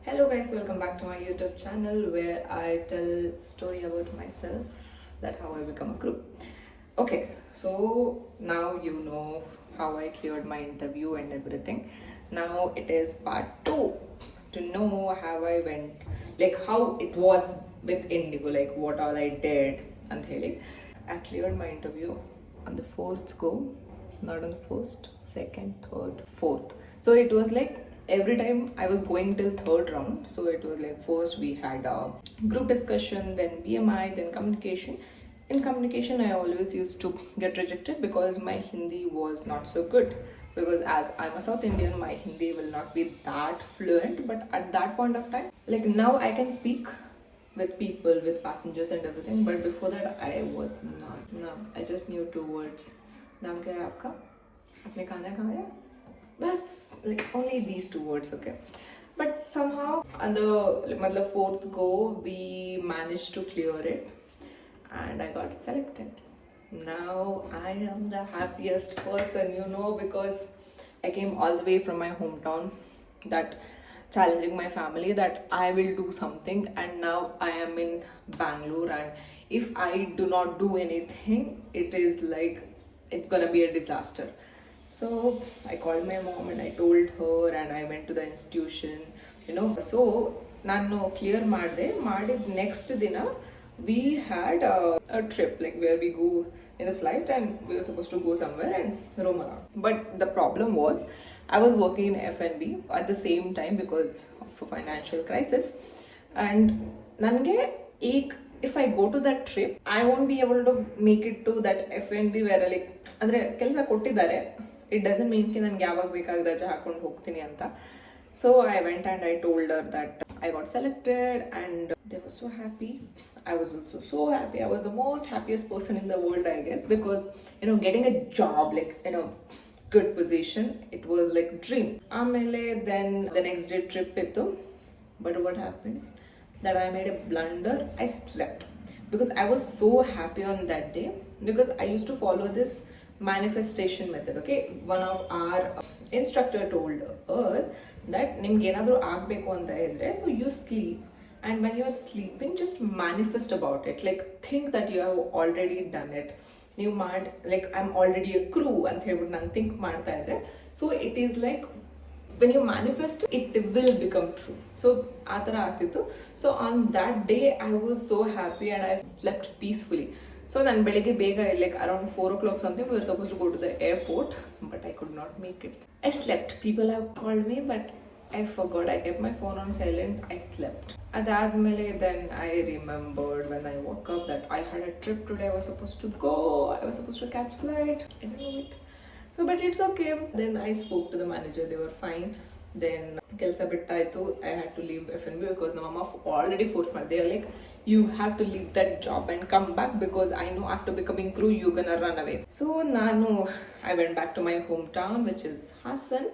Hello guys, welcome back to my YouTube channel where I tell story about myself, that how I become a crew. Okay, so now you know how I cleared my interview and everything. Now it is part 2 to know how I went, like how it was with Indigo, like what all I did and ಹೇಳಿ. I cleared my interview on the fourth go, not on the first, second, third, fourth. So it was like every time I was going till third round. So it was like first we had a group discussion, then BMI, then communication. In communication, I always used to get rejected because my Hindi was not so good. Because as I'm a South Indian, my Hindi will not be that fluent. But at that point of time, like now I can speak with people, with passengers and everything. But before that, I was not. No, I just knew two words. नाम क्या है आपका? आपने खाना खाया? बस, like only these two words, okay. But somehow on the fourth go, we managed to clear it, and I got selected. Now I am the happiest person, because I came all the way from my hometown, that challenging my family that I will do something, and now I am in Bangalore, and if I do not do anything, it is like it's gonna be a disaster. So I called my mom and I told her, and I went to the institution, So ನಾನು clear ಮಾಡಿದ next ದಿನ we had a trip, like where we go in the flight and we were supposed to go somewhere and roam around. But the problem was I was working in F&B at the same time because of a financial crisis, and ನನಗೆ if I go to that trip, I won't be able to make it to that F&B where like ಅಂದರೆ ಕೆಲಸ ಕೊಟ್ಟಿದ್ದಾರೆ, it doesn't mean कि ನನಗೆ ಯಾವಾಗ ಬೇಕಾಗ ರಜೆ ಹಾಕೊಂಡು ಹೋಗ್ತೀನಿ ಅಂತ. So I went and I told her that I got selected, and they were so happy. I was also so happy. I was the most happiest person in the world, I guess, because getting a job, like good position, it was like dream. Amele then the next day trip ittu, but what happened? That I made a blunder. I slept because I was so happy on that day, because I used to follow this manifestation method. Okay, one of our instructor told us that ನಿಮ್ಗೆ ಏನಾದರೂ ಆಗಬೇಕು ಅಂತ ಇದ್ರೆ, so you sleep, and when you are sleeping, just manifest about it, like think that you have already done it. ನೀವು like I'm already a crew ಅಂತ ಹೇಳ್ಬಿಟ್ಟು ನಾನು think ಮಾಡ್ತಾ ಇದ್ರೆ, so it is like when you manifest, it will become true. So ಆ ಥರ ಆಗ್ತಿತ್ತು. So on that day I was so happy and I slept peacefully. So then ಬೆಳಿಗ್ಗೆ ಬೇಗ, like around 4 o'clock something, we were supposed to go to the airport, but I could not make it. I slept. People have called me, but I forgot. I kept my phone on silent. I slept. Adadmele, then I remembered when I woke up that I had a trip today. I was supposed to go. I was supposed to catch flight. I didn't know it. So, but it's okay. Then I spoke to the manager. They were fine. Then ಕೆಲಸ ಬಿಟ್ಟಾಯ್ತು. I had to leave F&B because my mama already forced me. They are like, you have to leave that job and come back, because I know after becoming crew you're gonna run away. So I went back to my hometown, which is Hassan.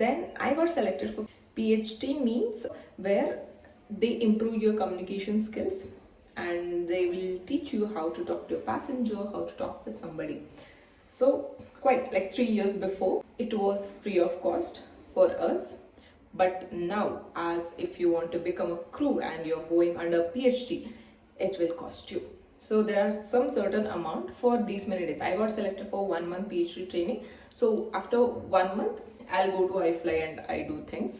Then I got selected for PhD, means where they improve your communication skills and they will teach you how to talk to a passenger, how to talk with somebody. So quite like 3 years before, it was free of cost for us. But now, as if you want to become a crew and you're going under PhD, it will cost you. So there are some certain amount for these many days. I got selected for 1 month PhD training. So after 1 month, I'll go to iFly and I do things.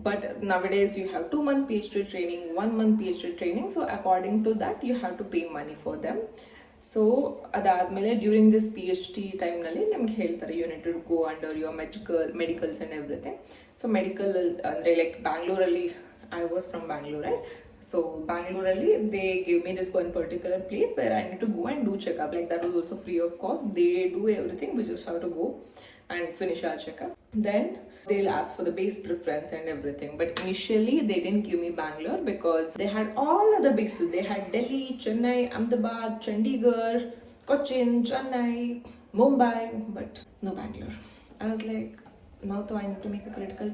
But nowadays you have 2 month PhD training, 1 month PhD training. So according to that, you have to pay money for them. So ಅದಾದ್ಮೇಲೆ during this PhD ಟೈಮ್ನಲ್ಲಿ ನಮ್ಗೆ ಹೇಳ್ತಾರೆ, you need to go under your medicals and everything. So medical ಅಂದರೆ like ಬ್ಯಾಂಗ್ಳೂರಲ್ಲಿ, I was from Bangalore, right? So Bangalore, they gave me this one particular place where I need to go and do checkup. Like that was also free of cost. They do everything. We just have to go and finish our checkup. Then they'll ask for the base preference and everything. But initially they didn't give me Bangalore because they had all other bases. They had Delhi, Chennai, Ahmedabad, Chandigarh, Cochin, Chennai, Mumbai, but no Bangalore. I was like, now though I need to make a critical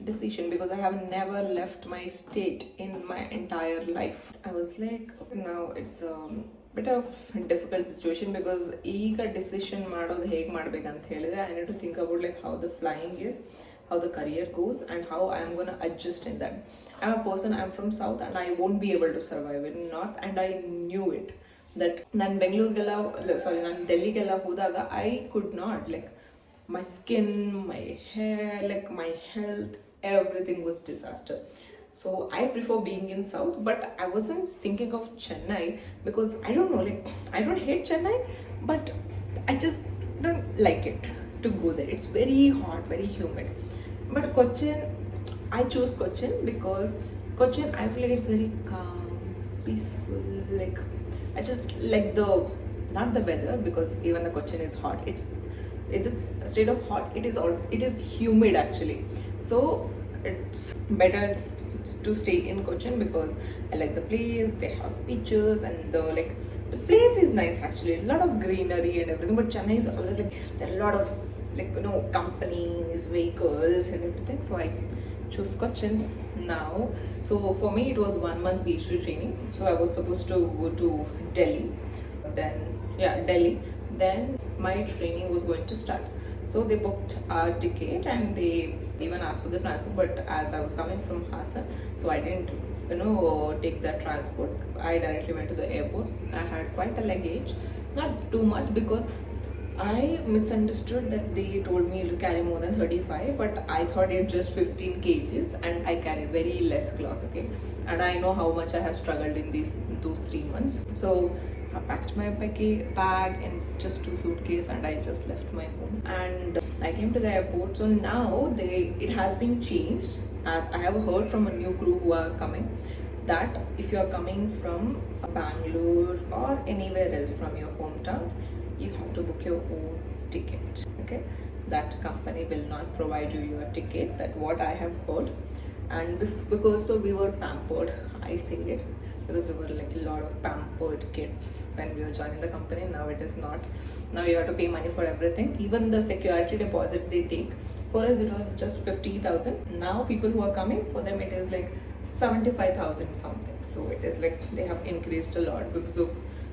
decision because I have never left my state in my entire life. I was like, now it's bit of difficult situation because ಈಗ decision ಮಾಡೋದು ಹೇಗೆ ಮಾಡ್ಬೇಕಂತ ಹೇಳಿದ್ರೆ I need to think about like how the flying is, how the career goes and how I'm gonna adjust in that. I'm a person, I'm from south and I won't be able to survive in north, and I knew it. That ನಾನು ಬೆಂಗಳೂರಿಗೆಲ್ಲ ಸಾರಿ ನಾನು ಡೆಲ್ಲಿಗೆಲ್ಲ ಹೋದಾಗ I could not, like my skin, my hair, like my health, everything was disaster. So I prefer being in south, but I wasn't thinking of Chennai because I don't know, like I don't hate Chennai, but I just don't like it to go there. It's very hot, very humid. But Cochin, I chose Cochin because Cochin, I feel like it's very calm, peaceful. Like I just like the, not the weather, because even the Cochin is hot. It is a state of hot. It is humid actually. So it's better to stay in Cochin because I like the place. They have beaches and the place is nice actually. A lot of greenery and everything. But Chennai is always like there are a lot of companies, vehicles and everything. So I chose Cochin now. So for me it was 1 month PhD training. So I was supposed to go to Delhi. Delhi. Then my training was going to start. So they booked our ticket and they even asked for the transport. But as I was coming from Hassan, so I didn't, take that transport. I directly went to the airport. I had quite a luggage, not too much because I misunderstood that they told me to carry more than 35, but I thought it's just 15 kgs and I carried very less clothes, okay? And I know how much I have struggled in those 3 months. So I packed my bag in just 2 suitcases and I just left my home. And I came to the airport. So now it has been changed, as I have heard from a new crew who are coming, that if you are coming from Bangalore or anywhere else from your hometown, you have to book your own ticket, okay? That company will not provide you your ticket. That what I have heard. And because though we were pampered, I say it, because we were like a lot of pampered kids when we were joining the company. Now it is not. Now you have to pay money for everything. Even the security deposit they take, for us it was just 50,000. Now people who are coming, for them it is like 75,000 something. So it is like they have increased a lot because of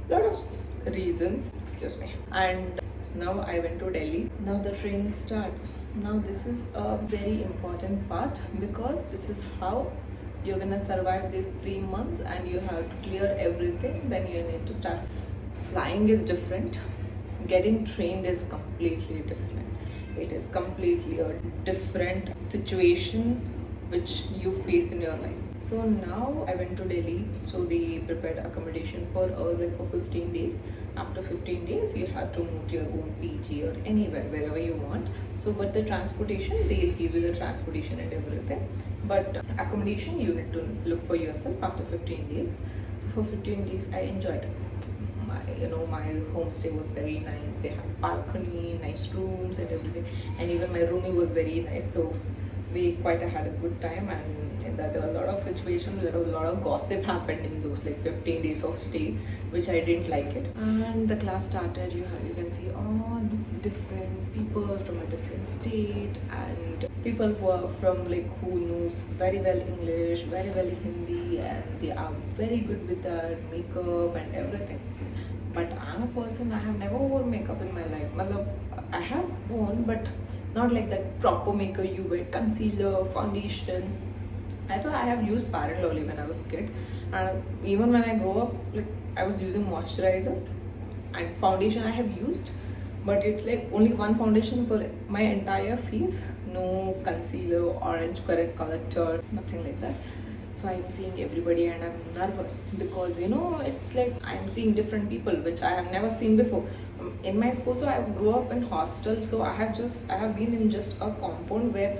a lot of reasons. Excuse me. And now I went to Delhi. Now the training starts. Now this is a very important part because this is how you're gonna survive these 3 months and you have to clear everything. Then you need to start. Flying is different. Getting trained is completely different. It is completely a different situation which you face in your life. So now I went to Delhi. So they prepared accommodation for us like for 15 days. After 15 days, you have to move to your own PG or anywhere, wherever you want. So, but the transportation, they'll give you the transportation and everything. But accommodation, you need to look for yourself after 15 days. So for 15 days, I enjoyed it. My homestay was very nice. They had balcony, nice rooms and everything. And even my roomie was very nice. So we quite had a good time, and in that there were a lot of situations, a lot of gossip happened in those like 15 days of stay, which I didn't like it. And the class started. You can see all different people from a different state, and people who are from who knows very well English, very well Hindi, and they are very good with their makeup and everything. But I'm a person, I have never worn makeup in my life. I have worn, but not like that proper makeup. You wear concealer, foundation. I thought I have used Fair and Lovely when I was a kid, and even when I grew up, I was using moisturizer and foundation I have used, but it's like only one foundation for my entire face. No concealer, orange correct color, nothing like that. So I'm seeing everybody and I'm nervous because it's like I'm seeing different people which I have never seen before. In my school, so I grew up in hostel, so I have been in just a compound where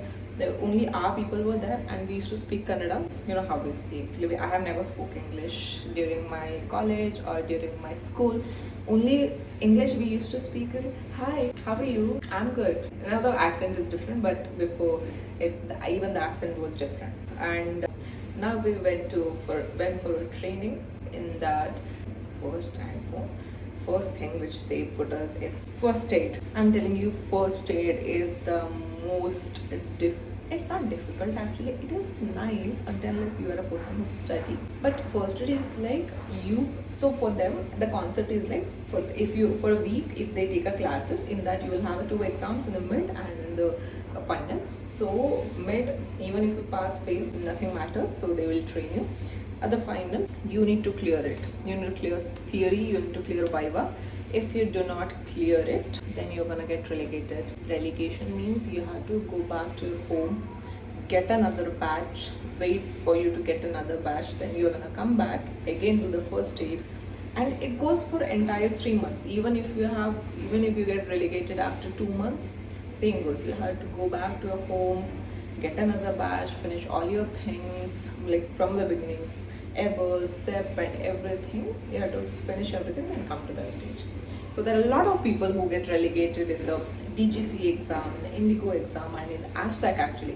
only our people were there and we used to speak Kannada. You know how we speak. I have never spoke English during my college or during my school. Only English we used to speak is, hi, how are you? I'm good. Now the accent is different, but before even the accent was different. And now we went for a training. In that first thing which they put us is first aid. I'm telling you, first aid is the most it's not difficult actually. It is nice unless you are a person who study. But first aid is like so for them the concept is like, for a week if they take a classes, in that you will have 2 exams in the mid and in the final. So mid, even if you pass fail, nothing matters, so they will train you. At the final, you need to clear it. You need to clear theory, you need to clear viva. If you do not clear it, then you're gonna get relegated. Relegation means you have to go back to your home, get another batch, wait for you to get another batch, then you're gonna come back again do the first aid, and it goes for entire 3 months. Even if you get relegated after 2 months, same goes. You have to go back to your home, get another batch, finish all your things like from the beginning, ever, SEP and everything. You have to finish everything and come to the stage. So there are a lot of people who get relegated in the DGC exam, in the Indigo exam, and in AFSAC actually.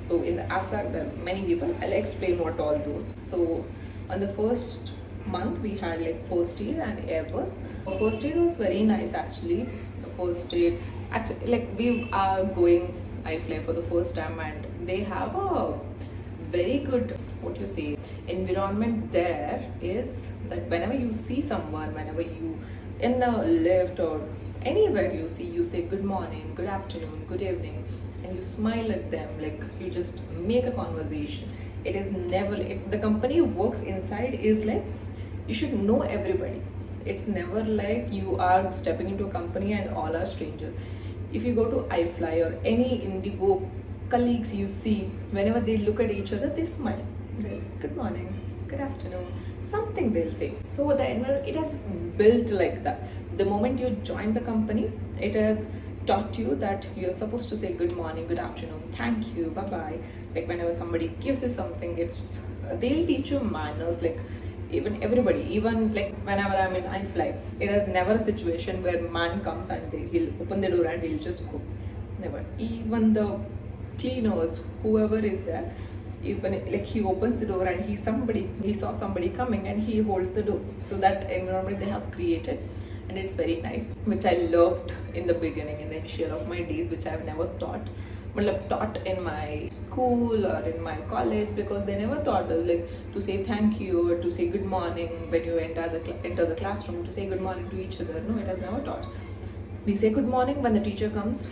So in the AFSAC, there are many people. I'll explain what all those. So on the first month, we had like first aid and airbus. First aid was very nice actually. The first aid, actually, like we are going iFly for the first time, and they have a very good, what you say, environment. There is that whenever you see someone, whenever you in the lift or anywhere you see, you say good morning, good afternoon, good evening, and you smile at them, like you just make a conversation. It is never the company works inside is like you should know everybody. It's never like you are stepping into a company and all are strangers. If you go to iFly or any Indigo colleagues you see, whenever they look at each other, they smile. They're good morning, good afternoon, something they'll say. So the environment, it has built like that. The moment you join the company, it has taught you that you're supposed to say good morning, good afternoon, thank you, bye bye. Like whenever somebody gives you something, it's they'll teach you manners. Like even everybody, even like whenever I'm in iFly, it is never a situation where man comes and he'll open the door and he'll just go. Never. Even the cleaners, whoever is there, even like he opens the door and he saw somebody coming and he holds the door. So that environment they have created, and it's very nice, which I loved in the beginning, in the initial of my days, which I've never taught in my school or in my college, because they never taught us like to say thank you or to say good morning when you enter the classroom, to say good morning to each other. No, it has never taught. We say good morning when the teacher comes,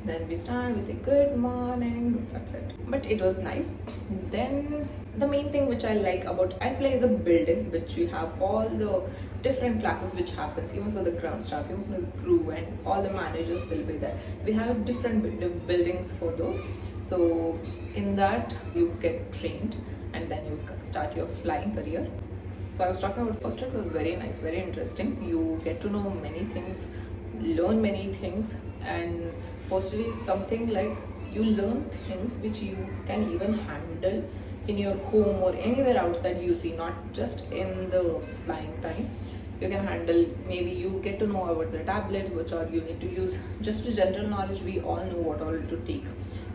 then we say good morning, that's it. But it was nice. Then the main thing which I like about iFly is a building which we have all the different classes which happens, even for the ground staff, even for the crew, and all the managers will be there. We have different buildings for those. So in that you get trained and then you start your flying career. So I was talking about first aid. It was very nice, very interesting. You get to know many things, learn many things, and first aid is something like you learn things which you can even handle in your home or anywhere outside you see, not just in the flying time. You can handle, maybe you get to know about the tablets which are you need to use. Just to general knowledge, we all know what all to take.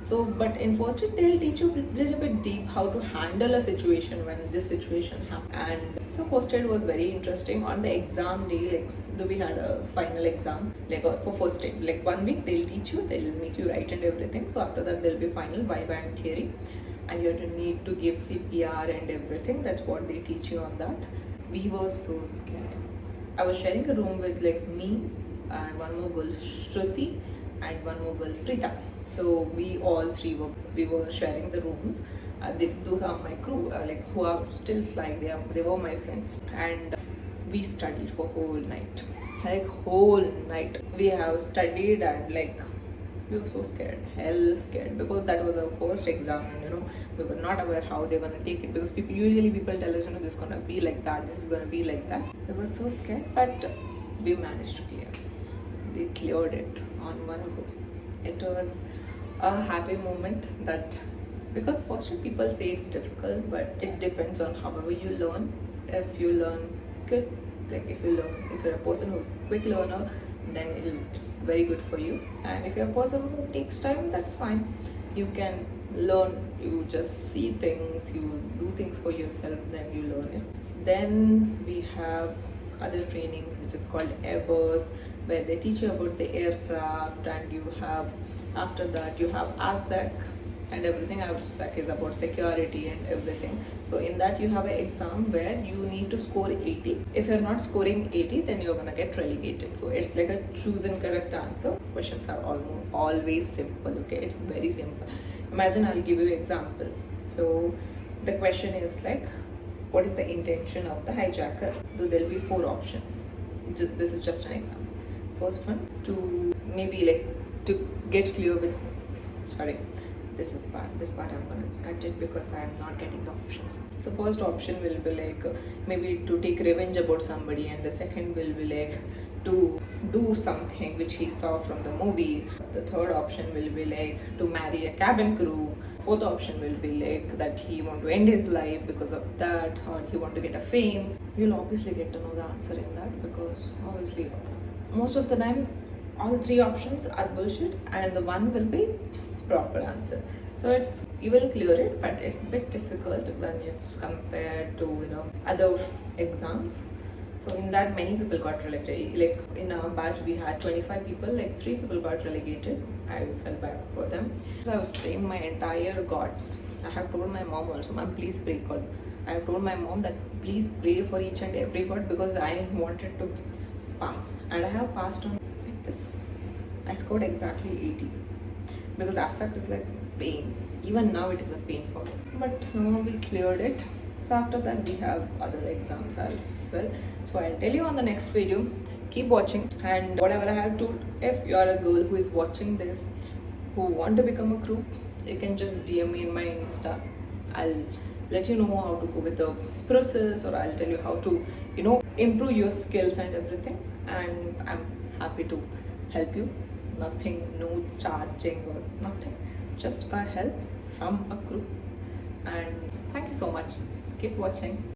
So but in first aid they'll teach you a little bit deep how to handle a situation when this situation happens. And so first aid was very interesting. On the exam day, like though we had a final exam, like for first aid, like 1 week they'll teach you, they'll make you write and everything. So after that there'll be final viva and theory, and you have to need to give CPR and everything. That's what they teach you on that. We were so scared. I was sharing a room with like me and one more girl, Shruti, and one more girl, Preeta. So we all three were sharing the rooms. Those are my crew, like who are still flying. They were my friends, and we studied for whole night. Like whole night we have studied, and like we were so scared, hell scared, because that was our first exam, and we were not aware how they're gonna take it, because people tell us, this is gonna be like that, this is gonna be like that. We were so scared, but we managed to clear. We cleared it on one go. It was a happy moment, that because firstly people say it's difficult, but it depends on however you learn. If you learn good, like if you're a person who's a quick learner, then it's very good for you. And if you're a person who takes time, that's fine. You can learn, you just see things, you do things for yourself, then you learn it. Then we have other trainings which is called Airbus, where they teach you about the aircraft, and you have, after that you have AFSAC, and everything I was like is about security and everything. So in that you have an exam where you need to score 80. If you're not scoring 80, then you're gonna get relegated. So it's like a choose and correct answer. Questions are always simple. Okay, it's very simple. Imagine I'll give you an example. So the question is like, what is the intention of the hijacker? So there'll be 4 options. This is just an example. First one, to maybe like to get clear with, sorry, this part I'm gonna cut it because I'm not getting the options. So first option will be like maybe to take revenge about somebody, and the second will be like to do something which he saw from the movie. The third option will be like to marry a cabin crew. Fourth option will be like that he want to end his life because of that, or he want to get a fame. You'll obviously get to know the answer in that, because obviously most of the time all 3 options are bullshit and the one will be proper answer. So it's, you will clear it, but it's a bit difficult when it's compared to other exams. So in that many people got relegated. Like in our batch we had 25 people, like 3 people got relegated. I felt bad for them. So I was praying my entire gods. I have told my mom also, mom, please pray God. I have told my mom that please pray for each and every god, because I wanted to pass, and I have passed on like this. I scored exactly 80, because abstract is like pain. Even now it is a pain for me, but somehow we cleared it. So after that we have other exams as well. So I'll tell you on the next video. Keep watching, and whatever I have told, if you are a girl who is watching this, who want to become a crew, you can just DM me in my Insta. I'll let you know how to go with the process, or I'll tell you how to improve your skills and everything. And I'm happy to help you. Nothing, no charging or nothing, just a help from a crew. And thank you so much. Keep watching.